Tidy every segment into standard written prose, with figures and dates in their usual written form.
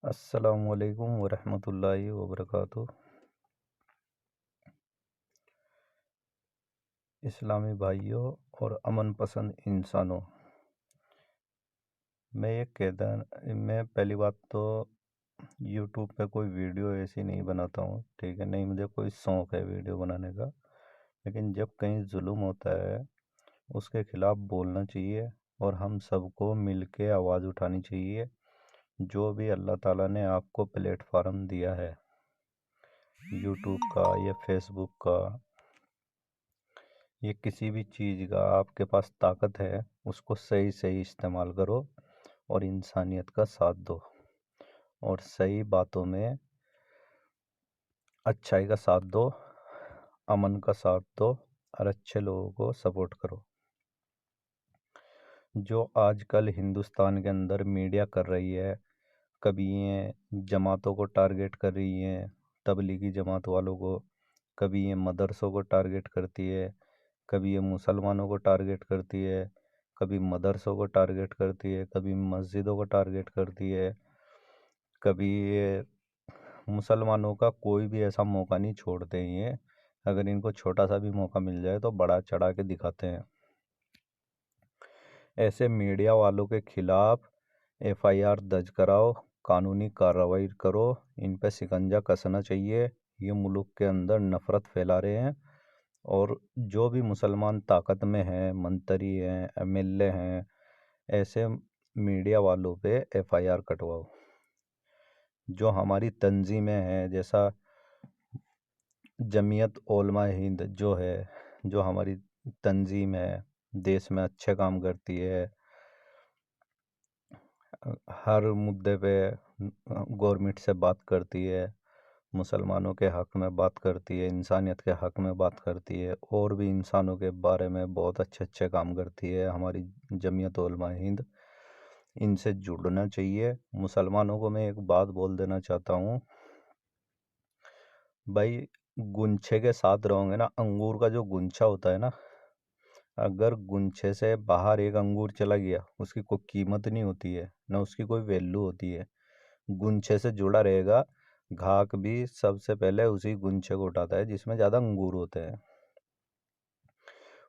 السلام علیکم ورحمۃ اللہ وبرکاتہ۔ اسلامی بھائیوں اور امن پسند انسانوں، میں پہلی بات تو یوٹیوب پہ کوئی ویڈیو ایسی نہیں بناتا ہوں، ٹھیک ہے؟ نہیں مجھے کوئی شوق ہے ویڈیو بنانے کا، لیکن جب کہیں ظلم ہوتا ہے اس کے خلاف بولنا چاہیے اور ہم سب کو مل کے آواز اٹھانی چاہیے۔ جو بھی اللہ تعالیٰ نے آپ کو پلیٹ فارم دیا ہے، یوٹیوب کا یا فیس بک کا یا کسی بھی چیز کا، آپ کے پاس طاقت ہے، اس کو صحیح استعمال کرو اور انسانیت کا ساتھ دو اور صحیح باتوں میں اچھائی کا ساتھ دو، امن کا ساتھ دو اور اچھے لوگوں کو سپورٹ کرو۔ جو آج کل ہندوستان کے اندر میڈیا کر رہی ہے، کبھی یہ جماعتوں کو ٹارگٹ کر رہی ہیں، تبلیغی جماعت والوں کو، کبھی یہ مدرسوں کو ٹارگٹ کرتی ہے، کبھی یہ مسلمانوں کو ٹارگٹ کرتی ہے، کبھی مدرسوں کو ٹارگٹ کرتی ہے، کبھی مسجدوں کو ٹارگٹ کرتی ہے، کبھی یہ مسلمانوں کا کوئی بھی ایسا موقع نہیں چھوڑتے ہیں، اگر ان کو چھوٹا سا بھی موقع مل جائے تو بڑا چڑھا کے دکھاتے ہیں۔ ایسے میڈیا والوں کے خلاف ایف آئی آر درج کراؤ، قانونی کارروائی کرو، ان پہ شکنجہ کسنا چاہیے۔ یہ ملک کے اندر نفرت پھیلا رہے ہیں، اور جو بھی مسلمان طاقت میں ہیں، منتری ہیں، ایم ایل اے ہیں، ایسے میڈیا والوں پہ ایف آئی آر کٹواؤ۔ جو ہماری تنظیمیں ہیں، جیسا جمعیت علماء ہند جو ہے، جو ہماری تنظیم ہے، دیش میں اچھے کام کرتی ہے، ہر مدعے پہ گورنمنٹ سے بات کرتی ہے، مسلمانوں کے حق میں بات کرتی ہے، انسانیت کے حق میں بات کرتی ہے، اور بھی انسانوں کے بارے میں بہت اچھے کام کرتی ہے ہماری جمعیت علماء ہند۔ ان سے جڑنا چاہیے۔ مسلمانوں کو میں ایک بات بول دینا چاہتا ہوں، بھائی گنچھے کے ساتھ رہو گے نا، انگور کا جو گنچھا ہوتا ہے نا، اگر گنچھے سے باہر ایک انگور چلا گیا، اس کی کوئی قیمت نہیں ہوتی ہے، نہ اس کی کوئی ویلیو ہوتی ہے۔ گنچھے سے جڑا رہے گا، گھاک بھی سب سے پہلے اسی گنچھے کو اٹھاتا ہے جس میں زیادہ انگور ہوتے ہیں۔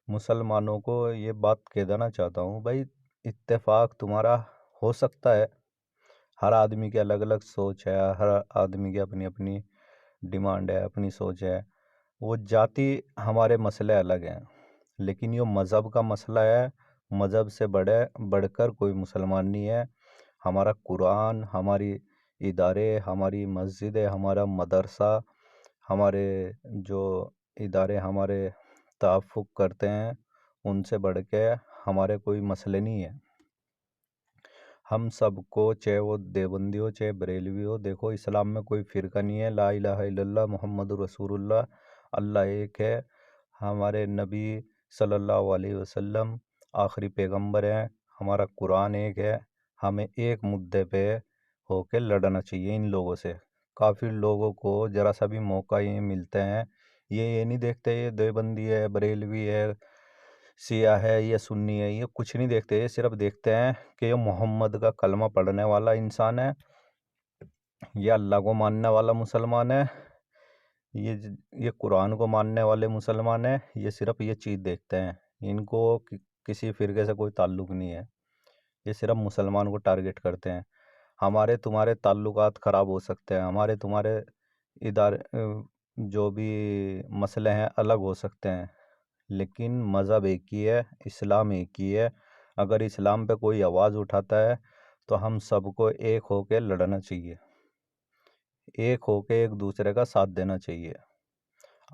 مسلمانوں کو یہ بات کہہ دینا چاہتا ہوں، بھائی اتفاق تمہارا ہو سکتا ہے، ہر آدمی کی الگ الگ سوچ ہے، ہر آدمی کی اپنی اپنی ڈیمانڈ ہے، اپنی سوچ ہے، وہ جاتی ہمارے مسئلے الگ ہیں، لیکن یہ مذہب کا مسئلہ ہے۔ مذہب سے بڑھ کر کوئی مسلمان نہیں ہے۔ ہمارا قرآن، ہماری ادارے، ہماری مسجد، ہمارا مدرسہ، ہمارے جو ادارے ہمارے تحفظ کرتے ہیں، ان سے بڑھ کے ہمارے کوئی مسئلے نہیں ہیں۔ ہم سب کو، چاہے وہ دیوبندی ہو چاہے بریلوی ہو، دیکھو اسلام میں کوئی فرقہ نہیں ہے، لا الہ الا اللہ محمد رسول اللہ، اللہ ایک ہے۔ ہمارے نبی صلی اللہ علیہ وسلم آخری پیغمبر ہیں، ہمارا قرآن ایک ہے۔ ہمیں ایک مدعے پہ ہو کے لڑنا چاہیے ان لوگوں سے۔ کافی لوگوں کو ذرا سا بھی موقع یہ ملتے ہیں، یہ نہیں دیکھتے یہ دیوبندی ہے، بریلوی ہے، سیاہ ہے یا سنی ہے، یہ کچھ نہیں دیکھتے، یہ صرف دیکھتے ہیں کہ یہ محمد کا کلمہ پڑھنے والا انسان ہے، یہ اللہ کو ماننے والا مسلمان ہے، یہ قرآن کو ماننے والے مسلمان ہیں۔ یہ صرف یہ چیز دیکھتے ہیں، ان کو کسی فرقے سے کوئی تعلق نہیں ہے، یہ صرف مسلمان کو ٹارگٹ کرتے ہیں۔ ہمارے تمہارے تعلقات خراب ہو سکتے ہیں، ہمارے تمہارے ادارے جو بھی مسئلے ہیں الگ ہو سکتے ہیں، لیکن مذہب ایک ہی ہے، اسلام ایک ہی ہے۔ اگر اسلام پہ کوئی آواز اٹھاتا ہے تو ہم سب کو ایک ہو کے لڑنا چاہیے، ایک ہو کے ایک دوسرے کا ساتھ دینا چاہیے۔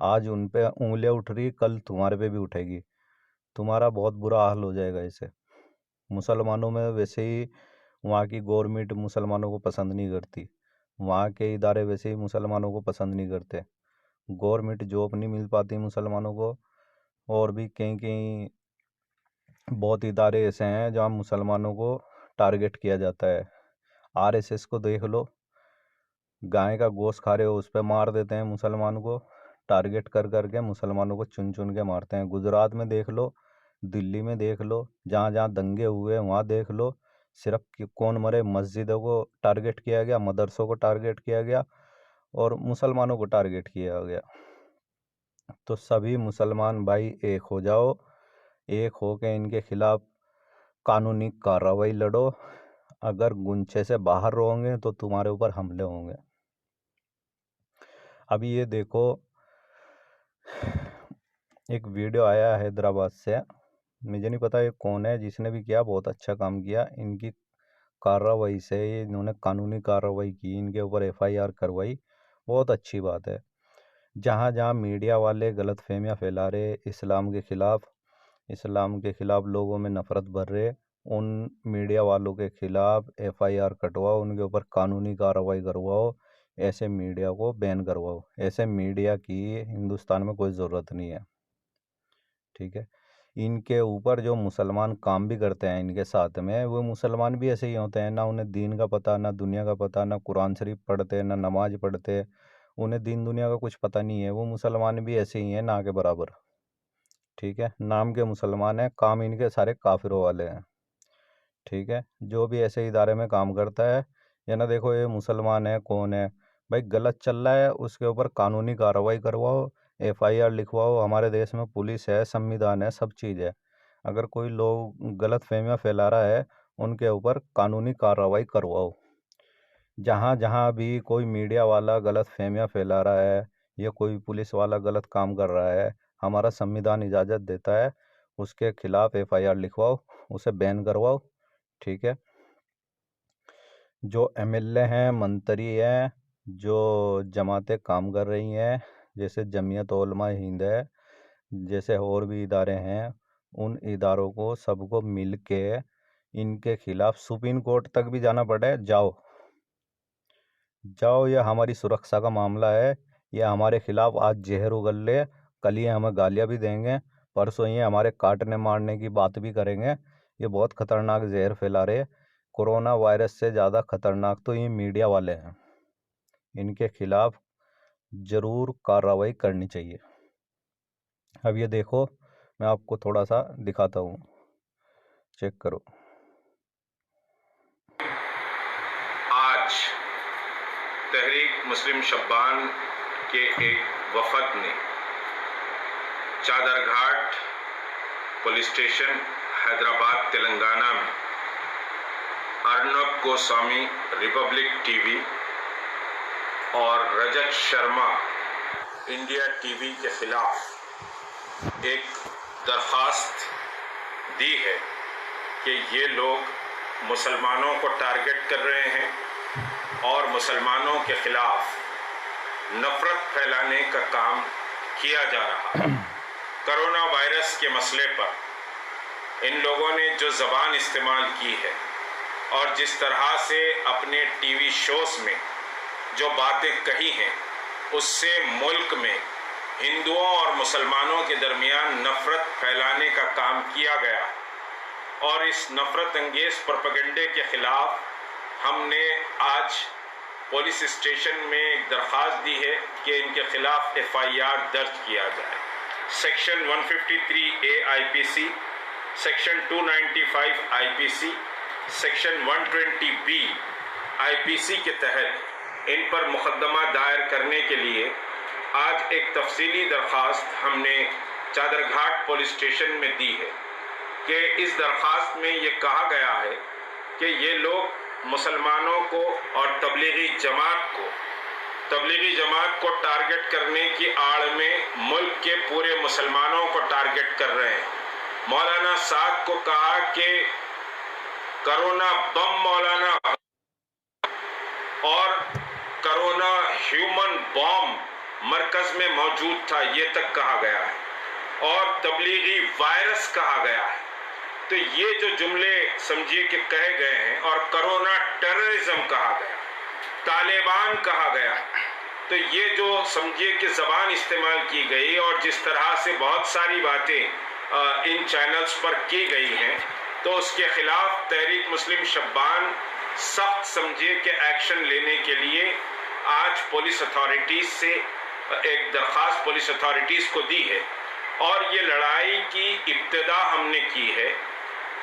آج ان پہ انگلیاں اٹھ رہی، کل تمہارے پہ بھی اٹھے گی، تمہارا بہت برا حال ہو جائے گا اسے۔ مسلمانوں میں ویسے ہی وہاں کی گورنمنٹ مسلمانوں کو پسند نہیں کرتی، وہاں کے ادارے ویسے ہی مسلمانوں کو پسند نہیں کرتے، گورنمنٹ جاب نہیں مل پاتی مسلمانوں کو، اور بھی کہیں کہیں بہت ادارے ایسے ہیں جہاں مسلمانوں کو ٹارگٹ کیا جاتا ہے۔ آر ایس ایس کو دیکھ لو، گائے کا گوشت کھا رہے ہو اس پہ مار دیتے ہیں مسلمان کو، ٹارگٹ کر کے مسلمانوں کو چن کے مارتے ہیں۔ گجرات میں دیکھ لو، دلی میں دیکھ لو، جہاں جہاں دنگے ہوئے وہاں دیکھ لو، صرف کون مرے، مسجدوں کو ٹارگٹ کیا گیا، مدرسوں کو ٹارگٹ کیا گیا اور مسلمانوں کو ٹارگٹ کیا گیا۔ تو سبھی مسلمان بھائی ایک ہو جاؤ، ایک ہو کے ان کے خلاف قانونی کارروائی لڑو۔ اگر گنچے سے باہر رہو گے تو تمہارے اوپر حملے ہوں گے۔ ابھی یہ دیکھو، ایک ویڈیو آیا حیدرآباد سے، مجھے نہیں پتا یہ کون ہے، جس نے بھی کیا بہت اچھا کام کیا۔ ان کی کارروائی سے انہوں نے قانونی کارروائی کی، ان کے اوپر FIR کروائی، بہت اچھی بات ہے۔ جہاں جہاں میڈیا والے غلط فہمیاں پھیلا رہے، اسلام کے خلاف لوگوں میں نفرت بھر رہے، ان میڈیا والوں کے خلاف FIR کٹواؤ، ان کے اوپر قانونی کارروائی کرواؤ، ایسے میڈیا کو بین کرواؤ۔ ایسے میڈیا کی ہندوستان میں کوئی ضرورت نہیں ہے، ٹھیک ہے۔ ان کے اوپر جو مسلمان کام بھی کرتے ہیں ان کے ساتھ میں، وہ مسلمان بھی ایسے ہی ہوتے ہیں، نہ انہیں دین کا پتہ، نہ دنیا کا پتہ، نہ قرآن شریف پڑھتے، نہ نماز پڑھتے، انہیں دین دنیا کا کچھ پتہ نہیں ہے۔ وہ مسلمان بھی ایسے ہی ہیں، نہ کے برابر، ٹھیک ہے۔ نام کے مسلمان ہیں، کام ان کے سارے کافروں والے ہیں، ٹھیک ہے۔ جو بھی ایسے ادارے میں کام کرتا ہے، یا نہ دیکھو یہ مسلمان ہے کون ہے بھائی، غلط چل رہا ہے اس کے اوپر قانونی کارروائی کرواؤ، FIR لکھواؤ۔ ہمارے دیش میں پولیس ہے، سنویدھان ہے، سب چیز ہے۔ اگر کوئی لوگ غلط فہمیاں پھیلا رہا ہے، ان کے اوپر قانونی کارروائی کرواؤ۔ جہاں جہاں بھی کوئی میڈیا والا غلط فہمیاں پھیلا رہا ہے یا کوئی پولیس والا غلط کام کر رہا ہے، ہمارا سنویدھان اجازت دیتا ہے، اس کے خلاف FIR لکھواؤ، اسے بین کرواؤ، ٹھیک ہے۔ جو MLA ہیں، منتری ہیں، جو جماعتیں کام کر رہی ہیں، جیسے جمعیت علماء ہند ہے، جیسے اور بھی ادارے ہیں، ان اداروں کو سب کو مل کے ان کے خلاف سپریم کورٹ تک بھی جانا پڑے، جاؤ، یہ ہماری سرکشا کا معاملہ ہے۔ یہ ہمارے خلاف آج زہر اگل لے، کل یہ ہمیں گالیاں بھی دیں گے، پرسوں یہ ہمارے کاٹنے مارنے کی بات بھی کریں گے۔ یہ بہت خطرناک زہر پھیلا رہے۔ کورونا وائرس سے زیادہ خطرناک تو یہ میڈیا والے ہیں، ان کے خلاف ضرور کارروائی کرنی چاہیے۔ اب یہ دیکھو، میں آپ کو تھوڑا سا دکھاتا ہوں، چیک کرو۔ آج تحریک مسلم شبان کے ایک وفد نے Chaderghat police station Hyderabad Telangana میں Arnab Goswami Republic T V اور Rajat Sharma India T V کے خلاف ایک درخواست دی ہے کہ یہ لوگ مسلمانوں کو ٹارگٹ کر رہے ہیں اور مسلمانوں کے خلاف نفرت پھیلانے کا کام کیا جا رہا ہے۔ کرونا وائرس کے مسئلے پر ان لوگوں نے جو زبان استعمال کی ہے اور جس طرح سے اپنے ٹی وی شوز میں جو باتیں کہی ہیں، اس سے ملک میں ہندوؤں اور مسلمانوں کے درمیان نفرت پھیلانے کا کام کیا گیا، اور اس نفرت انگیز پروپیگنڈے کے خلاف ہم نے آج پولیس اسٹیشن میں ایک درخواست دی ہے کہ ان کے خلاف FIR درج کیا جائے۔ Section 153A IPC، section 295 IPC، section 120B IPC کے تحت ان پر مقدمہ دائر کرنے کے لیے آج ایک تفصیلی درخواست ہم نے چادر گھاٹ پولیس اسٹیشن میں دی ہے کہ اس درخواست میں یہ کہا گیا ہے کہ یہ لوگ مسلمانوں کو اور تبلیغی جماعت کو ٹارگٹ کرنے کی آڑ میں ملک کے پورے مسلمانوں کو ٹارگٹ کر رہے ہیں۔ مولانا سعد کو کہا کہ کرونا بم مولانا اور کرونا ہیومن بام مرکز میں موجود تھا، یہ تک کہا گیا ہے، اور تبلیغی وائرس کہا گیا ہے۔ تو یہ جو جملے سمجھیے کہ کہے گئے ہیں، اور کرونا ٹیررزم کہا گیا، طالبان کہا گیا، تو یہ جو سمجھیے کہ زبان استعمال کی گئی اور جس طرح سے بہت ساری باتیں ان چینلز پر کی گئی ہیں، تو اس کے خلاف تحریک مسلم شبان سخت سمجھیے کہ ایکشن لینے کے لیے آج پولیس اتھارٹیز سے ایک درخواست پولیس اتھارٹیز کو دی ہے، اور یہ لڑائی کی ابتدا ہم نے کی ہے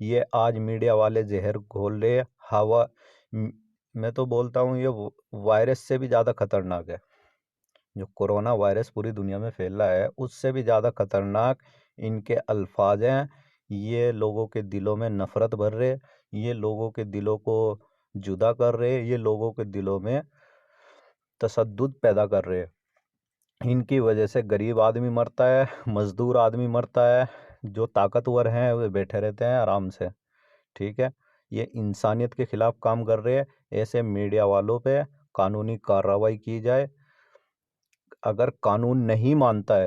یہ آج میڈیا والے زہر گھول رہے ہوا، میں تو بولتا ہوں یہ وائرس سے بھی زیادہ خطرناک ہے۔ جو کورونا وائرس پوری دنیا میں پھیلا ہے اس سے بھی زیادہ خطرناک ان کے الفاظ ہیں۔ یہ لوگوں کے دلوں میں نفرت بھر رہے، یہ لوگوں کے دلوں کو جدا کر رہے، یہ لوگوں کے دلوں میں تشدد پیدا کر رہے۔ ان کی وجہ سے غریب آدمی مرتا ہے، مزدور آدمی مرتا ہے، جو طاقتور ہیں وہ بیٹھے رہتے ہیں آرام سے، ٹھیک ہے۔ یہ انسانیت کے خلاف کام کر رہے ہیں۔ ایسے میڈیا والوں پہ قانونی کارروائی کی جائے۔ اگر قانون نہیں مانتا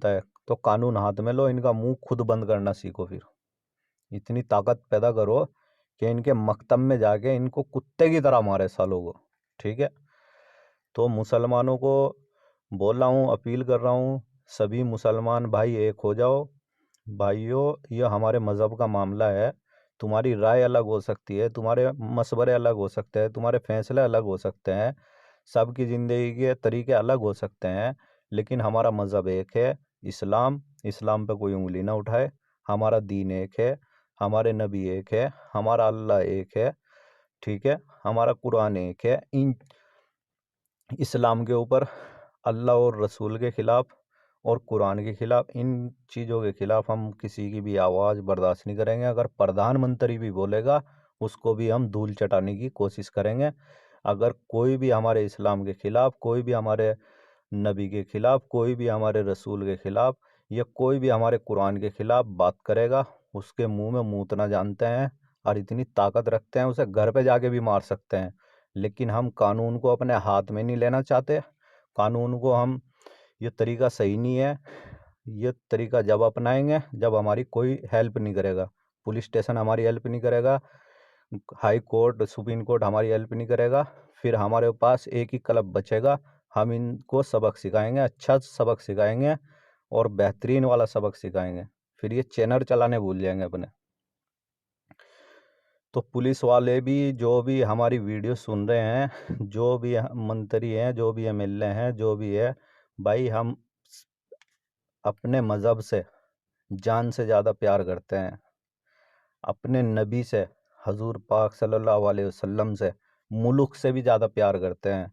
ہے تو قانون ہاتھ میں لو، ان کا منہ خود بند کرنا سیکھو، پھر اتنی طاقت پیدا کرو کہ ان کے مکتب میں جا کے ان کو کتے کی طرح مارے سالوں کو، ٹھیک ہے۔ تو مسلمانوں کو بول رہا ہوں، اپیل کر رہا ہوں، سبھی مسلمان بھائی ایک ہو جاؤ۔ بھائیوں، یہ ہمارے مذہب کا معاملہ ہے، تمہاری رائے الگ ہو سکتی ہے، تمہارے مشورے الگ ہو سکتے ہیں، تمہارے فیصلے الگ ہو سکتے ہیں، سب کی زندگی کے طریقے الگ ہو سکتے ہیں، لیکن ہمارا مذہب ایک ہے، اسلام پہ کوئی انگلی نہ اٹھائے۔ ہمارا دین ایک ہے، ہمارے نبی ایک ہے، ہمارا اللہ ایک ہے، ٹھیک ہے، ہمارا قرآن ایک ہے۔ اسلام کے اوپر اللہ اور رسول کے خلاف اور قرآن کے خلاف، ان چیزوں کے خلاف ہم کسی کی بھی آواز برداشت نہیں کریں گے۔ اگر پردھان منتری بھی بولے گا اس کو بھی ہم دھول چٹانے کی کوشش کریں گے۔ اگر کوئی بھی ہمارے اسلام کے خلاف، کوئی بھی ہمارے نبی کے خلاف، کوئی بھی ہمارے رسول کے خلاف یا کوئی بھی ہمارے قرآن کے خلاف بات کرے گا، اس کے منہ میں موتنا جانتے ہیں اور اتنی طاقت رکھتے ہیں اسے گھر پہ جا کے بھی مار سکتے ہیں۔ لیکن ہم قانون کو اپنے ہاتھ میں نہیں لینا چاہتے۔ قانون کو یہ طریقہ صحیح نہیں ہے۔ یہ طریقہ جب اپنائیں گے جب ہماری کوئی ہیلپ نہیں کرے گا، پولیس اسٹیشن ہماری ہیلپ نہیں کرے گا، ہائی کورٹ سپریم کورٹ ہماری ہیلپ نہیں کرے گا، پھر ہمارے پاس ایک ہی کلب بچے گا، ہم ان کو سبق سکھائیں گے، اچھا سبق سکھائیں گے اور بہترین والا سبق سکھائیں گے، پھر یہ چینل چلانے بھول جائیں گے اپنے۔ تو پولیس والے بھی جو بھی ہماری ویڈیو سن رہے ہیں، جو بھی منتری ہیں، جو بھی MLA ہیں، جو بھی ہے، بھائی ہم اپنے مذہب سے جان سے زیادہ پیار کرتے ہیں، اپنے نبی سے، حضور پاک صلی اللہ علیہ وسلم سے، ملک سے بھی زیادہ پیار کرتے ہیں،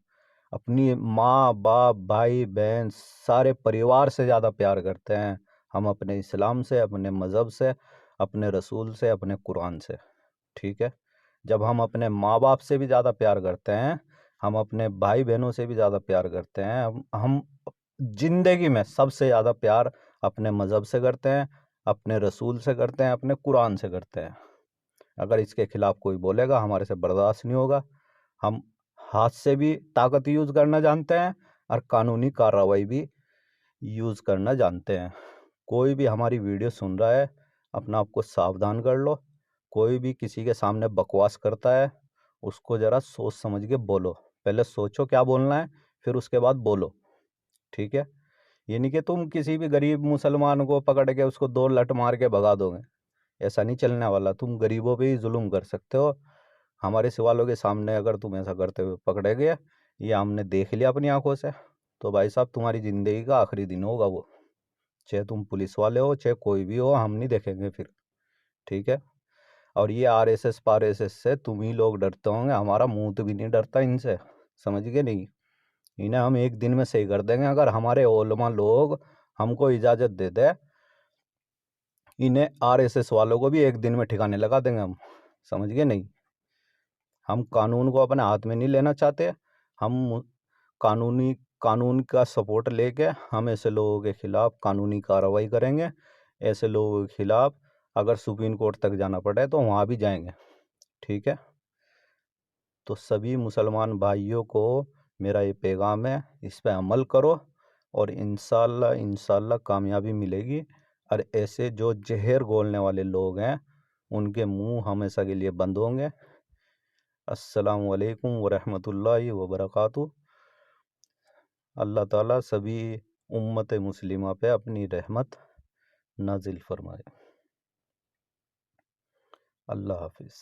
اپنی ماں باپ بھائی بہن سارے پریوار سے زیادہ پیار کرتے ہیں ہم، اپنے اسلام سے، اپنے مذہب سے، اپنے رسول سے، اپنے قرآن سے، ٹھیک ہے۔ جب ہم اپنے ماں باپ سے بھی زیادہ پیار کرتے ہیں، ہم اپنے بھائی بہنوں سے بھی زیادہ پیار کرتے ہیں، ہم زندگی میں سب سے زیادہ پیار اپنے مذہب سے کرتے ہیں، اپنے رسول سے کرتے ہیں، اپنے قرآن سے کرتے ہیں۔ اگر اس کے خلاف کوئی بولے گا ہمارے سے برداشت نہیں ہوگا۔ ہم ہاتھ سے بھی طاقت یوز کرنا جانتے ہیں اور قانونی کارروائی بھی یوز کرنا جانتے ہیں۔ کوئی بھی ہماری ویڈیو سن رہا ہے اپنا آپ کو ساودھان کر لو۔ کوئی بھی کسی کے سامنے بکواس کرتا ہے اس کو ذرا سوچ سمجھ کے بولو، پہلے سوچو کیا بولنا ہے پھر اس کے بعد بولو، ٹھیک ہے۔ یہ نہیں کہ تم کسی بھی غریب مسلمان کو پکڑ کے اس کو 2 لت مار کے بھگا دو گے، ایسا نہیں چلنے والا۔ تم غریبوں پہ ہی ظلم کر سکتے ہو، ہمارے سوالوں کے سامنے اگر تم ایسا کرتے ہوئے پکڑے گئے، یہ ہم نے دیکھ لیا اپنی آنکھوں سے، تو بھائی صاحب تمہاری زندگی کا آخری دن ہوگا وہ، چاہے تم پولیس والے ہو چاہے کوئی بھی ہو، ہم نہیں دیکھیں گے پھر، ٹھیک ہے۔ اور یہ RSS پارSS سے تم ہی لوگ ڈرتے ہوں گے، ہمارا منہ بھی نہیں ڈرتا ان سے، سمجھ گئے نہیں؟ انہیں ہم ایک دن میں صحیح کر دیں گے اگر ہمارے علماء لوگ ہم کو اجازت دے دے، انہیں RSS والوں کو بھی ایک دن میں ٹھکانے لگا دیں گے ہم، سمجھ گئے نہیں؟ ہم قانون کو اپنے ہاتھ میں نہیں لینا چاہتے، ہم قانون کا سپورٹ لے کے ہم ایسے لوگوں کے خلاف قانونی کارروائی کریں گے۔ ایسے لوگوں کے خلاف اگر سپریم کورٹ تک جانا پڑے تو وہاں بھی جائیں گے، ٹھیک ہے۔ تو سبھی مسلمان بھائیوں کو میرا یہ پیغام ہے، اس پہ عمل کرو اور انشاءاللہ کامیابی ملے گی۔ اور ایسے جو زہر گھولنے والے لوگ ہیں ان کے منہ ہمیشہ کے لیے بند ہوں گے۔ السلام علیکم ورحمۃ اللہ وبرکاتہ۔ اللہ تعالیٰ سبھی امت مسلمہ پہ اپنی رحمت نازل فرمائے۔ اللہ حافظ۔